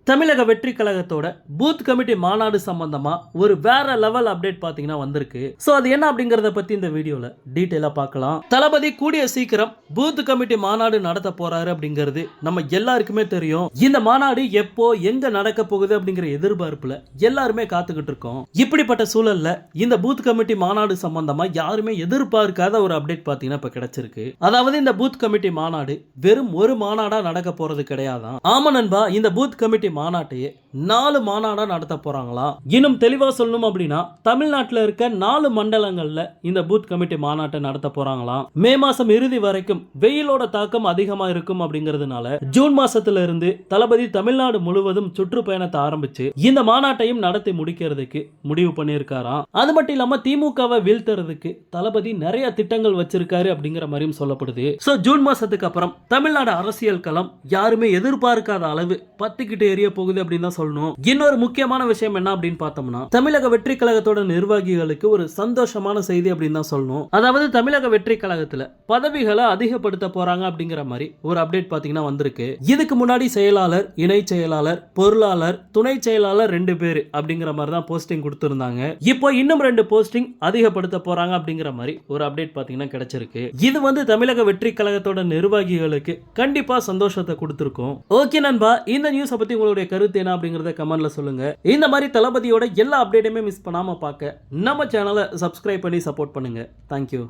தமிழக வெற்றி கழகத்தோட booth committee மாநாடு சம்பந்தமா ஒரு வேற லெவல் அப்டேட் பாத்தீங்கன்னா வந்திருக்கு. சோ அது என்ன அப்படிங்கறத பத்தி இந்த வீடியோல டீடைலா பார்க்கலாம். தளபதி கூடிய சீக்கிரம் பூத் கமிட்டி மாநாடு நடத்த போறாரு அப்படிங்கிறது நம்ம எல்லாருக்குமே தெரியும். இந்த மாநாடு எப்போ எங்க நடக்க போகுது அப்படிங்கிற எதிர்பார்ப்புல எல்லாருமே காத்துக்கிட்டு இருக்கோம். இப்படிப்பட்ட சூழல்ல இந்த பூத் கமிட்டி மாநாடு சம்பந்தமா யாருமே எதிர்பார்க்காத ஒரு அப்டேட் பாத்தீங்கன்னா இப்ப கிடைச்சிருக்கு. அதாவது இந்த பூத் கமிட்டி மாநாடு வெறும் ஒரு மாநாடா நடக்க போறது கிடையாதான். ஆமா நண்பா, இந்த பூத் கமிட்டி மாநாட்டையே 4 மாநாடா நடத்த போறாங்களா. இன்னும் தெளிவா சொல்லணும் அப்படின்னா தமிழ்நாட்டில் இருக்க 4 மண்டலங்கள்ல இந்த பூத் கமிட்டி மாநாட்டை நடத்த போறாங்களாம். மே மாசம் இறுதி வரைக்கும் வெயிலோட தாக்கம் அதிகமா இருக்கும் அப்படிங்கிறதுனால ஜூன் மாசத்துல இருந்து தளபதி தமிழ்நாடு முழுவதும் சுற்றுப்பயணத்தை ஆரம்பிச்சு இந்த மாநாட்டையும் நடத்தி முடிக்கிறதுக்கு முடிவு பண்ணியிருக்காராம். அது மட்டும் இல்லாம திமுகவை வீழ்த்துறதுக்கு தளபதி நிறைய திட்டங்கள் வச்சிருக்காரு அப்படிங்கிற மாதிரியும் சொல்லப்படுது. சோ ஜூன் மாசத்துக்கு அப்புறம் தமிழ்நாடு அரசியல் களம் யாருமே எதிர்பார்க்காத அளவு பத்திக்கிட்டு எரிய போகுது அப்படின்னு தான் சொல்லணும். இன்னொரு முக்கியமான விஷயம் என்ன அப்படின்னு பார்த்தோம்னா தமிழக வெற்றி கழகத்தோட நிர்வாகிகளுக்கு ஒரு சந்தோஷமான செய்தி அப்படின்னு தான் சொல்லணும். அதாவது தமிழக வெற்றி கழகத்துல பதவிகளை அதிகப்படுத்த போறாங்க அப்படிங்கிற மாதிரி ஒரு அப்டேட் பாத்தீங்கன்னா வந்திருக்கு. இதுக்கு முன்னாடி செயலாளர், இணை செயலாளர், பொருளாளர், துணை செயலாளர் 2 பேர் அப்படிங்கிற மாதிரி தான் போஸ்டிங் கொடுத்திருந்தாங்க. இப்போ இன்னும் 2 போஸ்டிங் அதிகப்படுத்த போறாங்க அப்படிங்கிற மாதிரி ஒரு அப்டேட் பாத்தீங்கன்னா கிடைச்சிருக்கு. இது வந்து தமிழக வெற்றி கழகத்தோட நிர்வாகிகளுக்கு கண்டிப்பா சந்தோஷத்தை கொடுத்திருக்கும். ஓகே நண்பா, இந்த நியூஸ் பத்தி உங்களுடைய கருத்து என்ன அப்படிங்கறத கமெண்ட்ல சொல்லுங்க. இந்த மாதிரி தளபதியோட எல்லா அப்டேட்டுமே மிஸ் பண்ணாம பார்க்க நம்ம சேனலை சப்ஸ்கிரைப் பண்ணி சப்போர்ட் பண்ணுங்க. தேங்க்யூ.